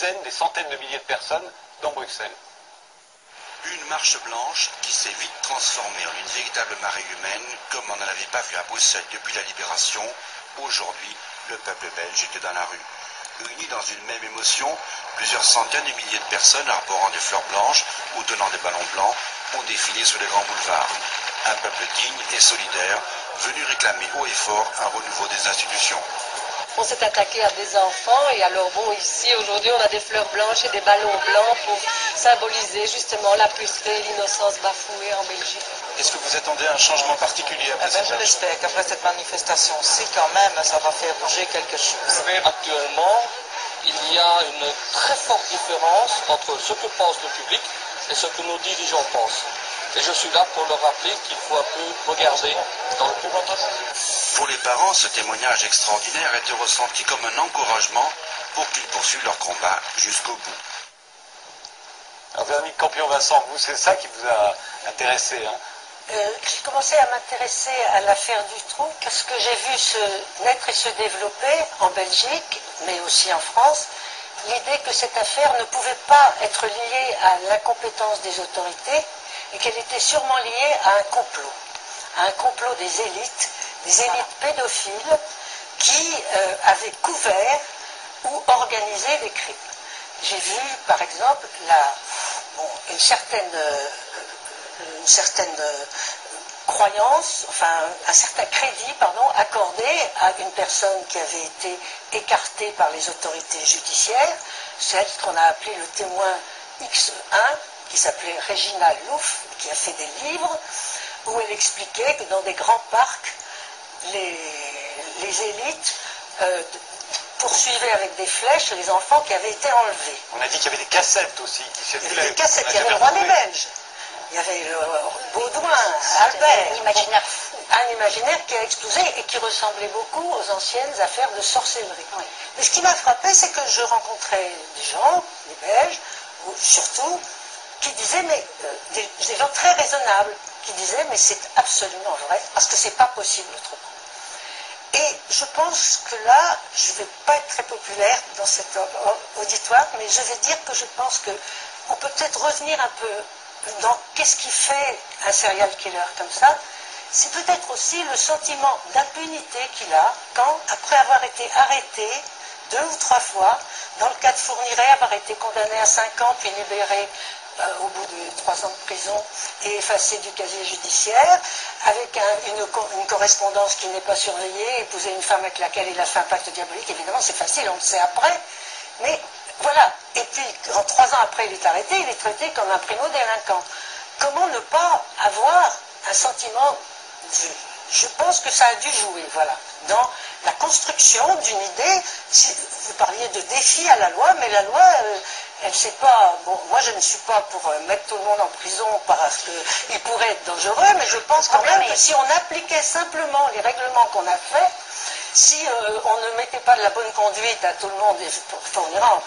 dizaines, des centaines de milliers de personnes dans Bruxelles. Une marche blanche qui s'est vite transformée en une véritable marée humaine, comme on n'en avait pas vu à Bruxelles depuis la Libération. Aujourd'hui, le peuple belge était dans la rue. Réunis dans une même émotion, plusieurs centaines de milliers de personnes arborant des fleurs blanches ou tenant des ballons blancs ont défilé sur les grands boulevards. Un peuple digne et solidaire, venu réclamer haut et fort un renouveau des institutions. On s'est attaqué à des enfants et alors bon, ici aujourd'hui on a des fleurs blanches et des ballons blancs pour symboliser justement la pureté et l'innocence bafouée en Belgique. Est-ce que vous attendez un changement particulier après cette Je l'espère qu'après cette manifestation-ci quand même ça va faire bouger quelque chose. Actuellement, il y a une très forte différence entre ce que pense le public et ce que nos dirigeants pensent. Et je suis là pour leur rappeler qu'il faut un peu regarder dans le public. Pour les parents, ce témoignage extraordinaire était ressenti comme un encouragement pour qu'ils poursuivent leur combat jusqu'au bout. Alors Véronique Campion-Vincent, vous, c'est ça qui vous a intéressé, hein? J'ai commencé à m'intéresser à l'affaire Dutroux parce que j'ai vu se naître et se développer en Belgique, mais aussi en France, l'idée que cette affaire ne pouvait pas être liée à l'incompétence des autorités et qu'elle était sûrement liée à un complot des élites pédophiles qui avaient couvert ou organisé des crimes. J'ai vu, par exemple, une certaine croyance, enfin un certain crédit, accordé à une personne qui avait été écartée par les autorités judiciaires, celle qu'on a appelée le témoin X1, qui s'appelait Regina Louf, qui a fait des livres, où elle expliquait que dans des grands parcs, les élites poursuivaient avec des flèches les enfants qui avaient été enlevés. On a dit qu'il y avait des cassettes aussi qui circulaient. Il y avait des cassettes, il y avait le roi des Belges. Il y avait le Baudouin, Albert. Un imaginaire fou. Un imaginaire qui a explosé et qui ressemblait beaucoup aux anciennes affaires de sorcellerie. Oui. Mais ce qui m'a frappé, c'est que je rencontrais des gens, des Belges, surtout, qui disaient, mais des gens très raisonnables, qui disaient, mais c'est absolument vrai, parce que c'est pas possible autrement. Et je pense que là, je ne vais pas être très populaire dans cet auditoire, mais je vais dire que je pense qu'on peut peut-être revenir un peu dans qu'est-ce qui fait un serial killer comme ça. C'est peut-être aussi le sentiment d'impunité qu'il a quand, après avoir été arrêté 2 ou 3 fois, dans le cas de Fourniret, avoir été condamné à 5 ans, puis libéré au bout de 3 ans de prison et effacé du casier judiciaire, avec une correspondance qui n'est pas surveillée, épouser une femme avec laquelle il a fait un pacte diabolique, évidemment c'est facile, on le sait après, mais voilà. Et puis, 3 ans après il est arrêté, il est traité comme un primo-délinquant. Comment ne pas avoir un sentiment je pense que ça a dû jouer, voilà, dans la construction d'une idée. Si vous parliez de défi à la loi, mais la loi, elle ne sait pas. Bon, moi, je ne suis pas pour mettre tout le monde en prison parce qu'il pourrait être dangereux, mais je pense quand même que si on appliquait simplement les règlements qu'on a faits, si on ne mettait pas de la bonne conduite à tout le monde, et Fourniret en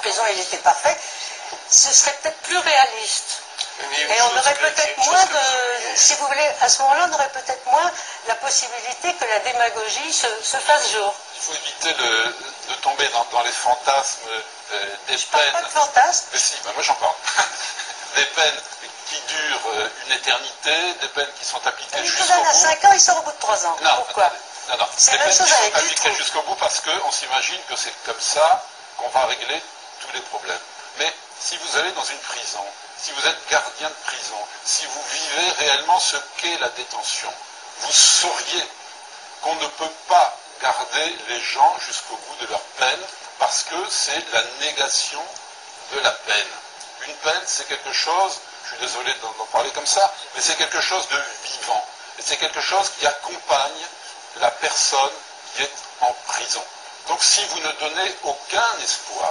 prison, il était parfait, ce serait peut-être plus réaliste. Et on aurait peut-être moins si vous voulez, à ce moment-là, on aurait peut-être moins la possibilité que la démagogie se fasse jour. Il faut éviter de tomber dans les fantasmes des peines. Pas de fantasmes. Mais si, moi j'en parle. Des peines qui durent une éternité, des peines qui sont appliquées jusqu'au bout. Il condamne à 5 ans, il sort au bout de 3 ans. Non, pourquoi? Non. C'est la même chose avec Dutroux. Appliquées jusqu'au bout parce qu'on s'imagine que c'est comme ça qu'on va régler tous les problèmes. Mais si vous allez dans une prison, si vous êtes gardien de prison, si vous vivez réellement ce qu'est la détention, vous sauriez qu'on ne peut pas garder les gens jusqu'au bout de leur peine parce que c'est la négation de la peine. Une peine, c'est quelque chose, je suis désolé d'en parler comme ça, mais c'est quelque chose de vivant. Et c'est quelque chose qui accompagne la personne qui est en prison. Donc si vous ne donnez aucun espoir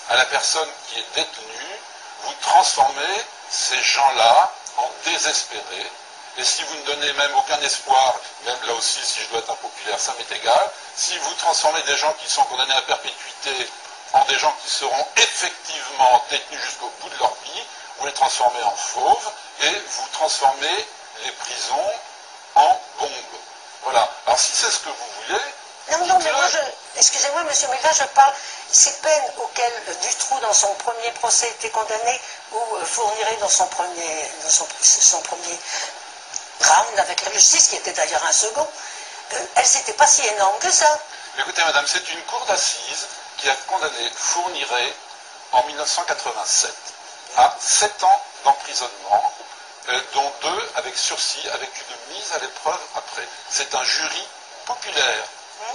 à la personne qui est détenue, vous transformez ces gens-là en désespérés. Et si vous ne donnez même aucun espoir, même là aussi, si je dois être impopulaire, ça m'est égal, si vous transformez des gens qui sont condamnés à perpétuité en des gens qui seront effectivement détenus jusqu'au bout de leur vie, vous les transformez en fauves et vous transformez les prisons en bombes. Voilà. Alors si c'est ce que vous voulez, Non, mais moi, excusez-moi, monsieur Mélin, je parle, ces peines auxquelles Dutroux, dans son premier procès, était condamné, ou Fourniret dans son premier round avec la justice, qui était d'ailleurs un second, elles n'étaient pas si énormes que ça. Écoutez, madame, c'est une cour d'assises qui a condamné Fourniret en 1987 à 7 ans d'emprisonnement, dont 2 avec sursis, avec une mise à l'épreuve après. C'est un jury populaire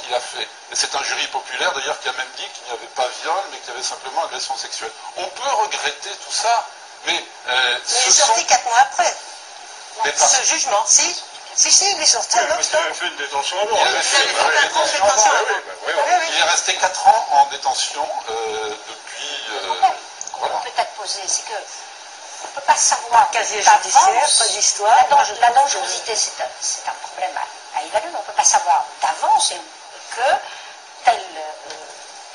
qui l'a fait. Et c'est un jury populaire d'ailleurs qui a même dit qu'il n'y avait pas viol, mais qu'il y avait simplement agression sexuelle. On peut regretter tout ça, mais il est sorti 4 mois après. Ce jugement, si, il est sorti en octobre. Il avait fait une détention avant. Il est resté 4 ans en détention depuis... Voilà. On peut peut-être poser, c'est que on ne peut pas savoir casier judiciaire, pas d'histoire. La dangerosité, c'est un problème à évaluer, mais on ne peut pas savoir d'avance que tel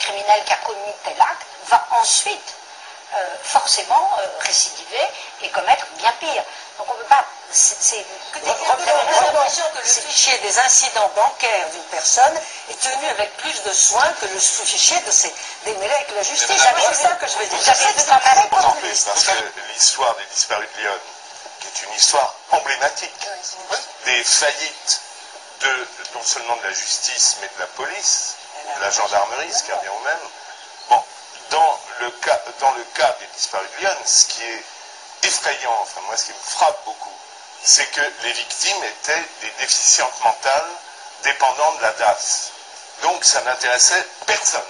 criminel qui a commis tel acte va ensuite forcément récidiver et commettre bien pire. Donc on ne peut pas... Vous avez l'impression que le fichier des incidents bancaires d'une personne est tenu avec plus de soin que le fichier des mêlés avec la justice. C'est ça que je veux dire. En plus, parce que l'histoire des disparus de Lyon, qui est une histoire emblématique, des faillites non seulement de la justice, mais de la police, de la gendarmerie, ce qui revient au même. Bon, dans le cas des disparus de Lyon, ce qui est effrayant, enfin moi ce qui me frappe beaucoup, c'est que les victimes étaient des déficientes mentales dépendant de la DAS. Donc ça n'intéressait personne.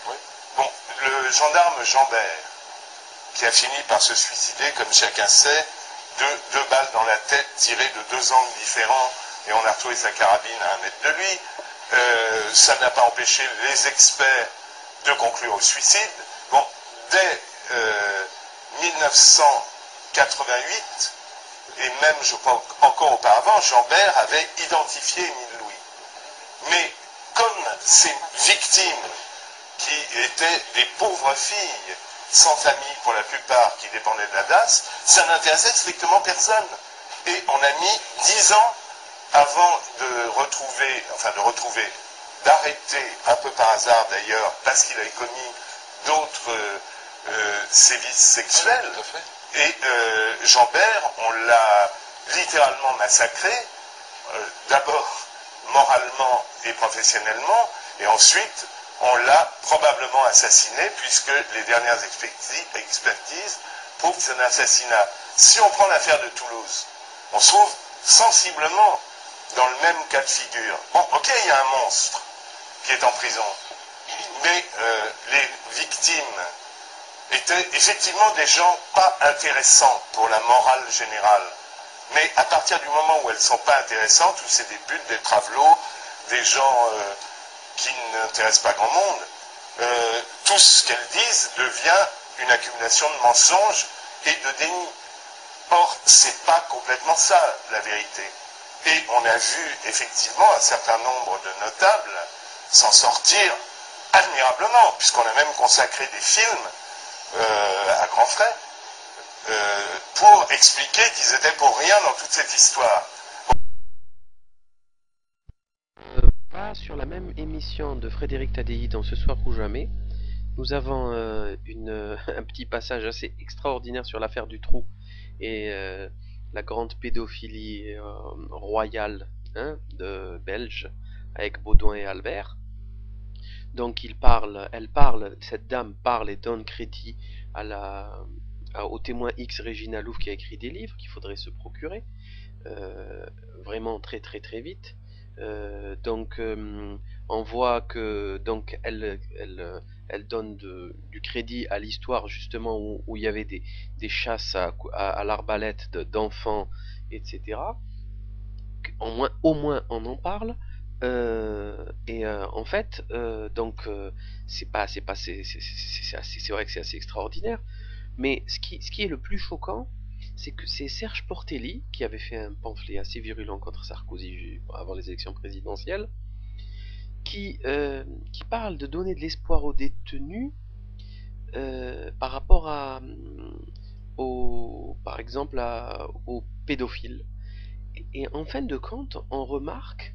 Oui. Bon, le gendarme Jeanbert, qui a fini par se suicider, comme chacun sait, deux balles dans la tête tirées de 2 angles différents, et on a retrouvé sa carabine à 1 mètre de lui, ça n'a pas empêché les experts de conclure au suicide. Bon, dès 1988, et même, je crois, encore auparavant, Jeanbert avait identifié Émile Louis. Mais comme ces victimes, qui étaient des pauvres filles, sans famille pour la plupart, qui dépendaient de la DAS, ça n'intéressait strictement personne. Et on a mis 10 ans avant d'arrêter, un peu par hasard d'ailleurs, parce qu'il avait commis d'autres sévices sexuels. Et Jeanbert, on l'a littéralement massacré, d'abord moralement et professionnellement, et ensuite on l'a probablement assassiné, puisque les dernières expertises prouvent que c'est un assassinat. Si on prend l'affaire de Toulouse, on se trouve sensiblement dans le même cas de figure. Bon, ok, il y a un monstre qui est en prison, mais les victimes étaient effectivement des gens pas intéressants pour la morale générale. Mais à partir du moment où elles ne sont pas intéressantes, où c'est des putes, des travelots, des gens qui n'intéressent pas grand monde, tout ce qu'elles disent devient une accumulation de mensonges et de déni. Or, c'est pas complètement ça, la vérité. Et on a vu effectivement un certain nombre de notables s'en sortir admirablement, puisqu'on a même consacré des films à grands frais pour expliquer qu'ils étaient pour rien dans toute cette histoire. Pas sur la même émission de Frédéric Tadei dans Ce soir ou jamais, nous avons un petit passage assez extraordinaire sur l'affaire Dutroux et la grande pédophilie royale de Belge avec Baudouin et Albert. Donc cette dame parle et donne crédit au témoin X Régina Louf qui a écrit des livres qu'il faudrait se procurer vraiment très très très vite. Donc on voit que donc elle donne du crédit à l'histoire justement où il y avait des chasses à l'arbalète d'enfants, etc. Au moins on en parle. En fait, donc c'est vrai que c'est assez extraordinaire, mais ce qui est le plus choquant, c'est que c'est Serge Portelli qui avait fait un pamphlet assez virulent contre Sarkozy avant les élections présidentielles, qui parle de donner de l'espoir aux détenus par rapport par exemple aux pédophiles. Et en fin de compte, on remarque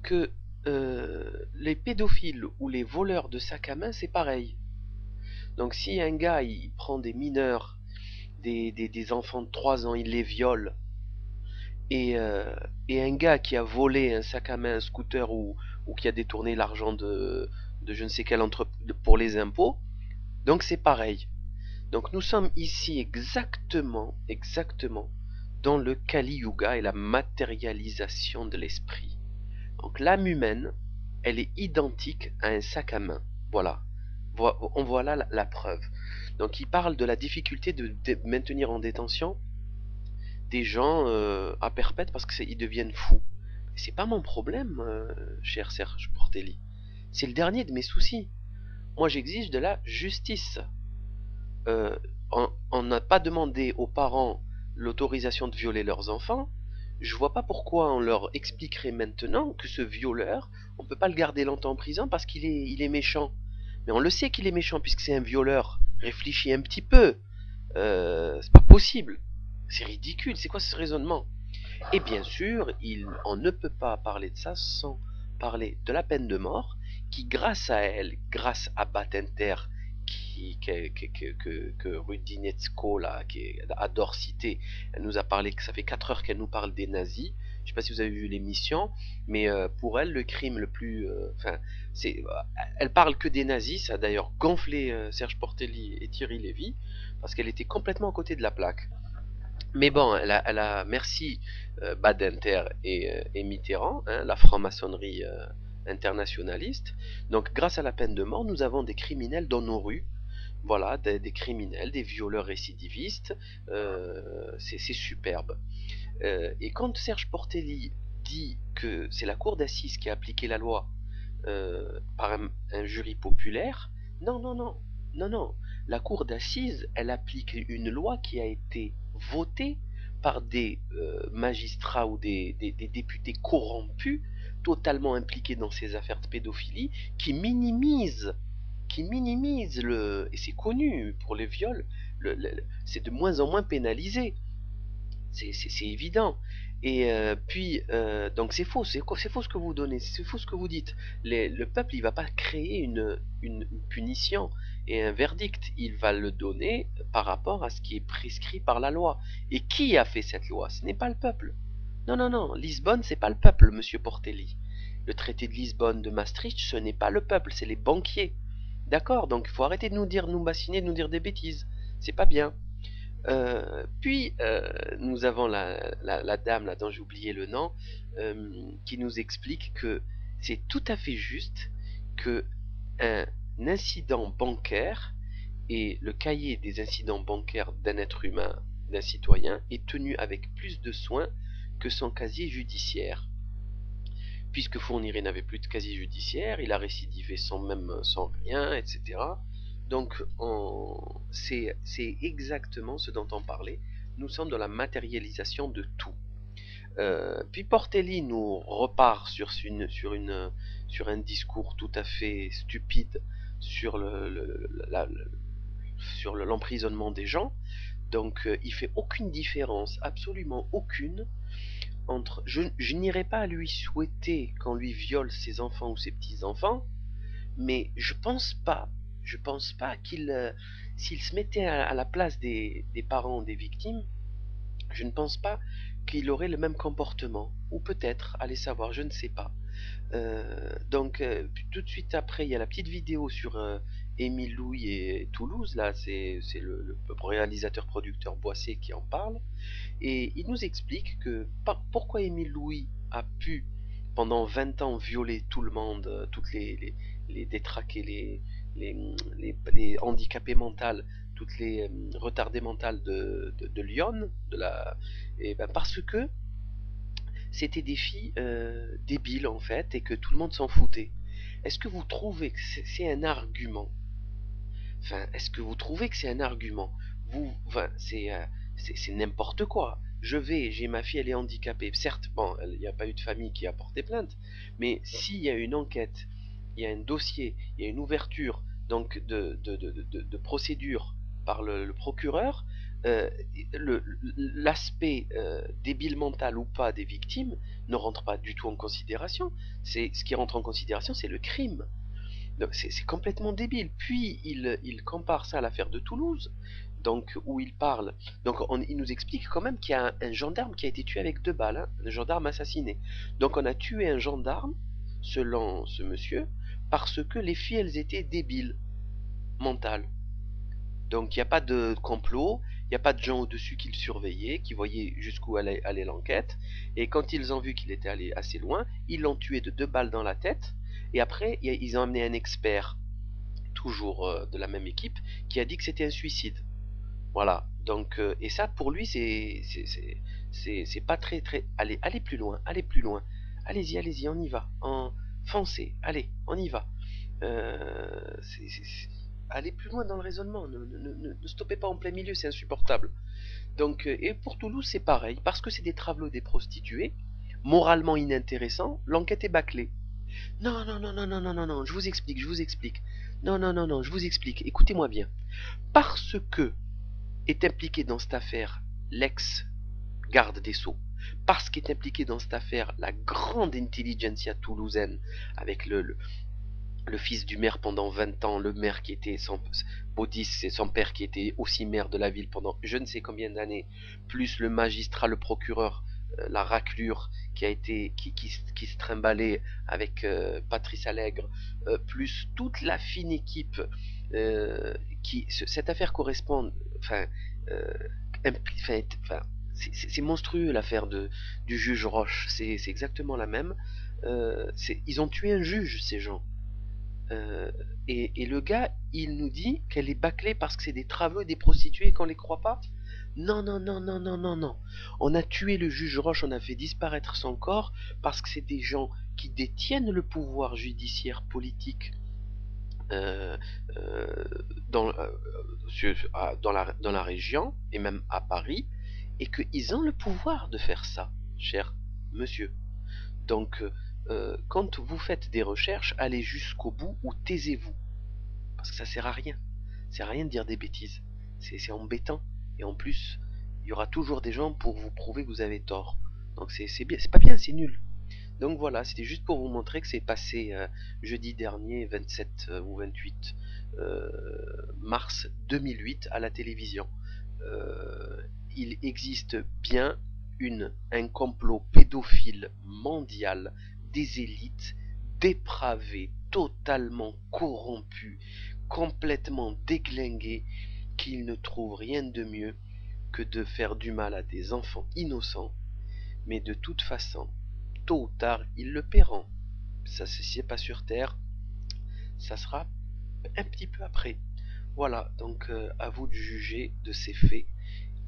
que les pédophiles ou les voleurs de sacs à main, c'est pareil. Donc si un gars, il prend des mineurs, des enfants de 3 ans, il les viole, et un gars qui a volé un sac à main, un scooter, ou qui a détourné l'argent de je ne sais quelle entreprise pour les impôts, donc c'est pareil. Donc nous sommes ici exactement dans le Kali Yuga et la matérialisation de l'esprit. Donc l'âme humaine, elle est identique à un sac à main. Voilà. On voit là la preuve. Donc il parle de la difficulté de maintenir en détention des gens à perpète parce qu'ils deviennent fous. C'est pas mon problème, cher Serge Portelli. C'est le dernier de mes soucis. Moi j'exige de la justice. On n'a pas demandé aux parents l'autorisation de violer leurs enfants. Je vois pas pourquoi on leur expliquerait maintenant que ce violeur, on peut pas le garder longtemps en prison parce qu'il est méchant. Mais on le sait qu'il est méchant puisque c'est un violeur. Réfléchis un petit peu. C'est pas possible. C'est ridicule. C'est quoi ce raisonnement? Et bien sûr, on ne peut pas parler de ça sans parler de la peine de mort qui, grâce à elle, grâce à Badinter, que Rudinetsko là, qui adore citer, elle nous a parlé que ça fait 4 heures qu'elle nous parle des nazis. Je ne sais pas si vous avez vu l'émission, mais pour elle, le crime le plus... elle parle que des nazis. Ça a d'ailleurs gonflé Serge Portelli et Thierry Lévy, parce qu'elle était complètement à côté de la plaque. Mais bon, elle a merci Badinter et Mitterrand, hein, la franc-maçonnerie internationaliste. Donc grâce à la peine de mort, nous avons des criminels dans nos rues. Voilà, des criminels, des violeurs récidivistes. C'est superbe. Et quand Serge Portelli dit que c'est la cour d'assises qui a appliqué la loi par un jury populaire, non. La cour d'assises, elle applique une loi qui a été votée par des magistrats ou des députés corrompus, totalement impliqués dans ces affaires de pédophilie, qui minimisent et c'est connu pour les viols, c'est de moins en moins pénalisé. C'est évident. Et puis, donc c'est faux, c'est faux ce que vous donnez, c'est faux ce que vous dites. Le peuple, il va pas créer une punition et un verdict, il va le donner par rapport à ce qui est prescrit par la loi. Et qui a fait cette loi? Ce n'est pas le peuple. Non, Lisbonne, c'est pas le peuple, monsieur Portelli. Le traité de Lisbonne, de Maastricht, ce n'est pas le peuple, c'est les banquiers. D'accord, donc il faut arrêter de nous bassiner, de nous dire des bêtises. C'est pas bien. Puis nous avons la dame là dont j'ai oublié le nom, qui nous explique que c'est tout à fait juste que un incident bancaire et le cahier des incidents bancaires d'un être humain, d'un citoyen, est tenu avec plus de soin que son casier judiciaire. Puisque Fourniret n'avait plus de casier judiciaire, il a récidivé sans rien, etc. Donc c'est exactement ce dont on parlait. Nous sommes dans la matérialisation de tout. Puis Portelli nous repart sur un discours tout à fait stupide sur l'emprisonnement des gens. Donc il fait aucune différence, absolument aucune, entre... Je n'irai pas lui souhaiter qu'on lui viole ses enfants ou ses petits-enfants, mais je pense pas qu'il, s'il se mettait à la place des parents des victimes, je ne pense pas qu'il aurait le même comportement. Ou peut-être, allez savoir, je ne sais pas. Donc tout de suite après, il y a la petite vidéo sur Émile Louis et Toulouse. Là, c'est le réalisateur producteur Boissé qui en parle. Et il nous explique que pourquoi Émile Louis a pu pendant 20 ans violer tout le monde, toutes les détraqués, les handicapés mentaux, toutes les retardés mentales de Lyon, parce que c'était des filles débiles en fait, et que tout le monde s'en foutait. Est-ce que vous trouvez que c'est un argument? Est-ce que vous trouvez que c'est un argument? C'est n'importe quoi. J'ai ma fille, elle est handicapée. Certes, bon, il n'y a pas eu de famille qui a porté plainte, mais s'il y a une enquête, il y a un dossier, il y a une ouverture donc de procédure par le procureur, l'aspect débile mental ou pas des victimes ne rentre pas du tout en considération. Ce qui rentre en considération, c'est le crime. C'est complètement débile. Puis il compare ça à l'affaire de Toulouse, donc où il parle. Donc il nous explique quand même qu'il y a un gendarme qui a été tué avec 2 balles, hein, un gendarme assassiné. Donc on a tué un gendarme, selon ce monsieur, parce que les filles elles étaient débiles, mentales. Donc il n'y a pas de complot, il n'y a pas de gens au-dessus qui le surveillaient, qui voyaient jusqu'où allait l'enquête. Et quand ils ont vu qu'il était allé assez loin, ils l'ont tué de 2 balles dans la tête. Et après, ils ont amené un expert, toujours de la même équipe, qui a dit que c'était un suicide. Voilà. Donc, et ça, pour lui, c'est pas très très. Allez plus loin, allez plus loin. Allez-y, on y va. Foncez, allez, on y va. Allez plus loin dans le raisonnement. Ne stoppez pas en plein milieu, c'est insupportable. Donc, et pour Toulouse, c'est pareil, parce que c'est des travelots des prostituées, moralement inintéressants, l'enquête est bâclée. Non, je vous explique. Non, je vous explique. Écoutez-moi bien. Parce que est impliqué dans cette affaire l'ex-garde des Sceaux, parce qu'est impliqué dans cette affaire la grande intelligentsia toulousaine, avec le fils du maire pendant 20 ans, le maire qui était Baudis, c'est son père qui était aussi maire de la ville pendant je ne sais combien d'années, plus le magistrat, le procureur, la raclure qui se trimballait avec Patrice Allègre, plus toute la fine équipe cette affaire correspond, c'est monstrueux l'affaire du juge Roche, c'est exactement la même. Ils ont tué un juge, ces gens. Et le gars, il nous dit qu'elle est bâclée parce que c'est des travaux et des prostituées et qu'on les croit pas. Non. On a tué le juge Roche, on a fait disparaître son corps parce que c'est des gens qui détiennent le pouvoir judiciaire politique dans la région et même à Paris, et qu'ils ont le pouvoir de faire ça, cher monsieur. Donc, quand vous faites des recherches, allez jusqu'au bout ou taisez-vous. Parce que ça sert à rien. Ça sert à rien de dire des bêtises. C'est embêtant. Et en plus, il y aura toujours des gens pour vous prouver que vous avez tort. Donc c'est pas bien, c'est nul. Donc voilà, c'était juste pour vous montrer que c'est passé jeudi dernier, 27 ou 28 mars 2008 à la télévision. Il existe bien un complot pédophile mondial des élites dépravées, totalement corrompues, complètement déglinguées, qu'ils ne trouvent rien de mieux que de faire du mal à des enfants innocents. Mais de toute façon, tôt ou tard, ils le paieront. Ça, si c'est pas sur Terre, ça sera un petit peu après. Voilà, donc à vous de juger de ces faits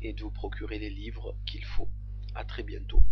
et de vous procurer les livres qu'il faut. À très bientôt.